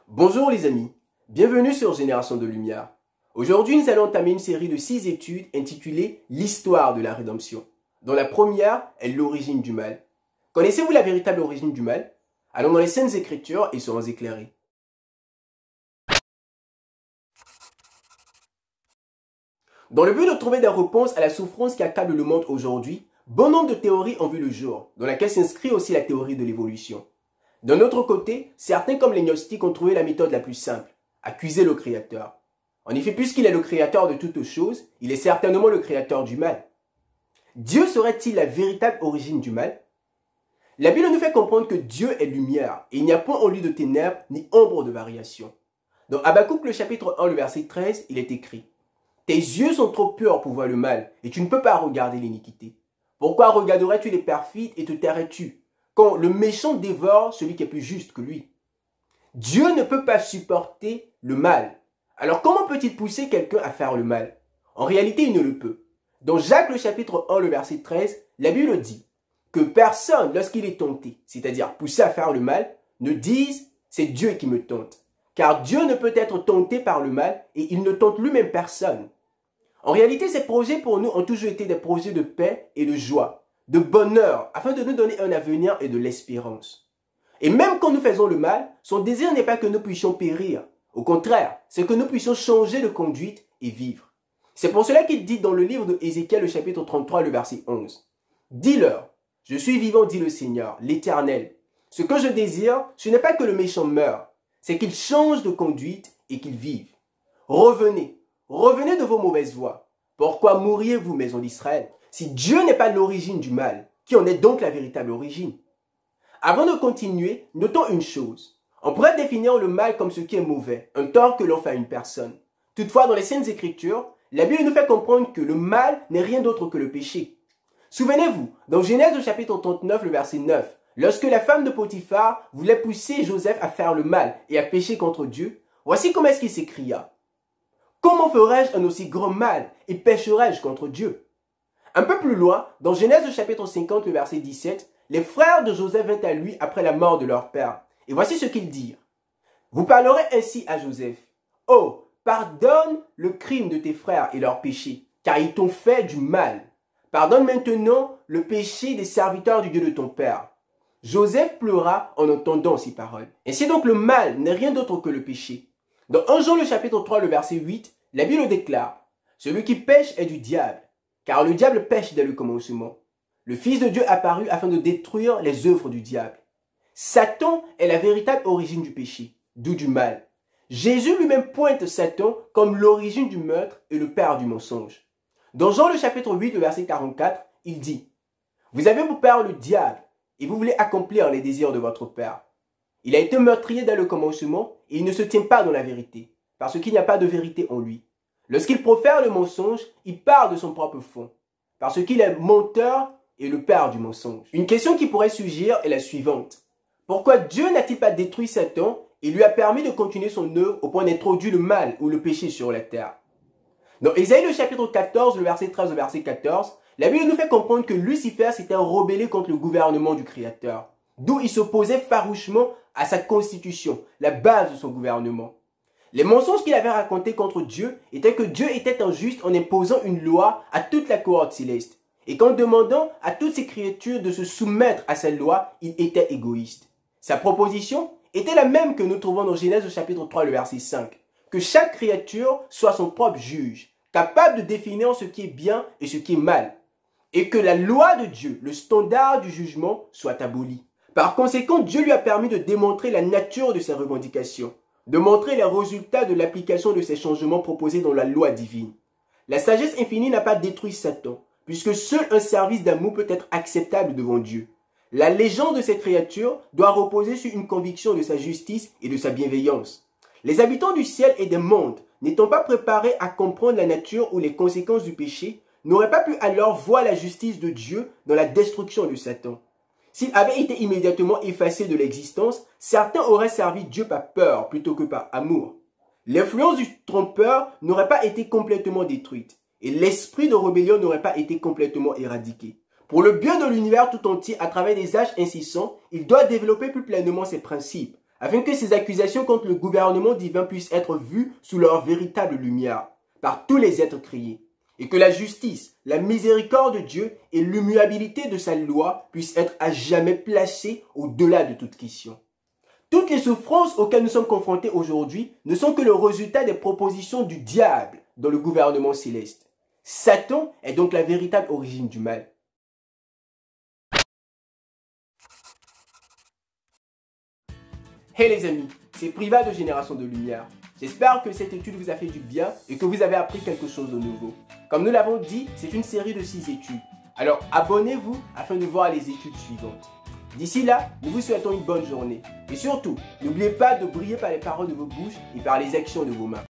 Bonjour les amis, bienvenue sur Génération de Lumière. Aujourd'hui, nous allons entamer une série de 6 études intitulées L'histoire de la rédemption, dont la première est l'origine du mal. Connaissez-vous la véritable origine du mal? Allons dans les Saintes Écritures et serons éclairés. Dans le but de trouver des réponses à la souffrance qui accable le monde aujourd'hui, bon nombre de théories ont vu le jour, dans laquelle s'inscrit aussi la théorie de l'évolution. D'un autre côté, certains comme les gnostiques ont trouvé la méthode la plus simple, accuser le Créateur. En effet, puisqu'il est le Créateur de toutes choses, il est certainement le Créateur du mal. Dieu serait-il la véritable origine du mal? La Bible nous fait comprendre que Dieu est lumière, et il n'y a point en lui de ténèbres ni ombre de variation. Dans Habakkuk le chapitre 1, le verset 13, il est écrit « Tes yeux sont trop purs pour voir le mal, et tu ne peux pas regarder l'iniquité. Pourquoi regarderais-tu les perfides et te tairais-tu quand le méchant dévore celui qui est plus juste que lui? Dieu ne peut pas supporter le mal. Alors comment peut-il pousser quelqu'un à faire le mal? En réalité, il ne le peut. Dans Jacques le chapitre 1, le verset 13, la Bible dit que personne, lorsqu'il est tenté, c'est-à-dire poussé à faire le mal, ne dise « c'est Dieu qui me tente ». Car Dieu ne peut être tenté par le mal et il ne tente lui-même personne. En réalité, ces projets pour nous ont toujours été des projets de paix et de joie, de bonheur, afin de nous donner un avenir et de l'espérance. Et même quand nous faisons le mal, son désir n'est pas que nous puissions périr. Au contraire, c'est que nous puissions changer de conduite et vivre. C'est pour cela qu'il dit dans le livre de Ézéchiel, le chapitre 33, le verset 11. « Dis-leur, je suis vivant, dit le Seigneur, l'Éternel. Ce que je désire, ce n'est pas que le méchant meure, c'est qu'il change de conduite et qu'il vive. Revenez, revenez de vos mauvaises voies. Pourquoi mourriez-vous, maison d'Israël? Si Dieu n'est pas l'origine du mal, qui en est donc la véritable origine? Avant de continuer, notons une chose. On pourrait définir le mal comme ce qui est mauvais, un tort que l'on fait à une personne. Toutefois, dans les Saintes Écritures, la Bible nous fait comprendre que le mal n'est rien d'autre que le péché. Souvenez-vous, dans Genèse au chapitre 39, le verset 9, lorsque la femme de Potiphar voulait pousser Joseph à faire le mal et à pécher contre Dieu, voici comment est-ce qu'il s'écria. « Comment ferais-je un aussi grand mal et pécherais-je contre Dieu ?» Un peu plus loin, dans Genèse au chapitre 50, le verset 17, les frères de Joseph vinrent à lui après la mort de leur père. Et voici ce qu'ils dirent. « Vous parlerez ainsi à Joseph. Oh, pardonne le crime de tes frères et leurs péchés, car ils t'ont fait du mal. Pardonne maintenant le péché des serviteurs du Dieu de ton père. » Joseph pleura en entendant ces paroles. Ainsi donc le mal n'est rien d'autre que le péché. Dans 1 Jean le chapitre 3, le verset 8, la Bible déclare « Celui qui pêche est du diable, car le diable pêche dès le commencement. Le Fils de Dieu apparut afin de détruire les œuvres du diable. » Satan est la véritable origine du péché, d'où du mal. Jésus lui-même pointe Satan comme l'origine du meurtre et le père du mensonge. Dans Jean le chapitre 8, le verset 44, il dit « Vous avez pour père le diable, et vous voulez accomplir les désirs de votre père. Il a été meurtrier dès le commencement, et il ne se tient pas dans la vérité, parce qu'il n'y a pas de vérité en lui. Lorsqu'il profère le mensonge, il parle de son propre fond, parce qu'il est menteur et le père du mensonge. » Une question qui pourrait surgir est la suivante. Pourquoi Dieu n'a-t-il pas détruit Satan et lui a permis de continuer son œuvre au point d'introduire le mal ou le péché sur la terre? Dans Ésaïe le chapitre 14, le verset 13 au verset 14, la Bible nous fait comprendre que Lucifer s'était rebellé contre le gouvernement du Créateur, d'où il s'opposait farouchement à sa constitution, la base de son gouvernement. Les mensonges qu'il avait racontés contre Dieu étaient que Dieu était injuste en imposant une loi à toute la cohorte céleste, et qu'en demandant à toutes ses créatures de se soumettre à cette loi, il était égoïste. Sa proposition était la même que nous trouvons dans Genèse au chapitre 3, le verset 5, que chaque créature soit son propre juge, capable de définir ce qui est bien et ce qui est mal, et que la loi de Dieu, le standard du jugement, soit aboli. Par conséquent, Dieu lui a permis de démontrer la nature de ses revendications, de montrer les résultats de l'application de ces changements proposés dans la loi divine. La sagesse infinie n'a pas détruit Satan, puisque seul un service d'amour peut être acceptable devant Dieu. La légende de cette créature doit reposer sur une conviction de sa justice et de sa bienveillance. Les habitants du ciel et des mondes, n'étant pas préparés à comprendre la nature ou les conséquences du péché, n'auraient pas pu alors voir la justice de Dieu dans la destruction de Satan. S'il avait été immédiatement effacé de l'existence, certains auraient servi Dieu par peur plutôt que par amour. L'influence du trompeur n'aurait pas été complètement détruite et l'esprit de rébellion n'aurait pas été complètement éradiqué. Pour le bien de l'univers tout entier, à travers des âges incessants, il doit développer plus pleinement ses principes, afin que ces accusations contre le gouvernement divin puissent être vues sous leur véritable lumière par tous les êtres créés, et que la justice, la miséricorde de Dieu et l'immuabilité de sa loi puissent être à jamais placées au-delà de toute question. Toutes les souffrances auxquelles nous sommes confrontés aujourd'hui ne sont que le résultat des propositions du diable dans le gouvernement céleste. Satan est donc la véritable origine du mal. Hey les amis, c'est Priva de Génération de Lumière. J'espère que cette étude vous a fait du bien et que vous avez appris quelque chose de nouveau. Comme nous l'avons dit, c'est une série de 6 études. Alors abonnez-vous afin de voir les études suivantes. D'ici là, nous vous souhaitons une bonne journée. Et surtout, n'oubliez pas de briller par les paroles de vos bouches et par les actions de vos mains.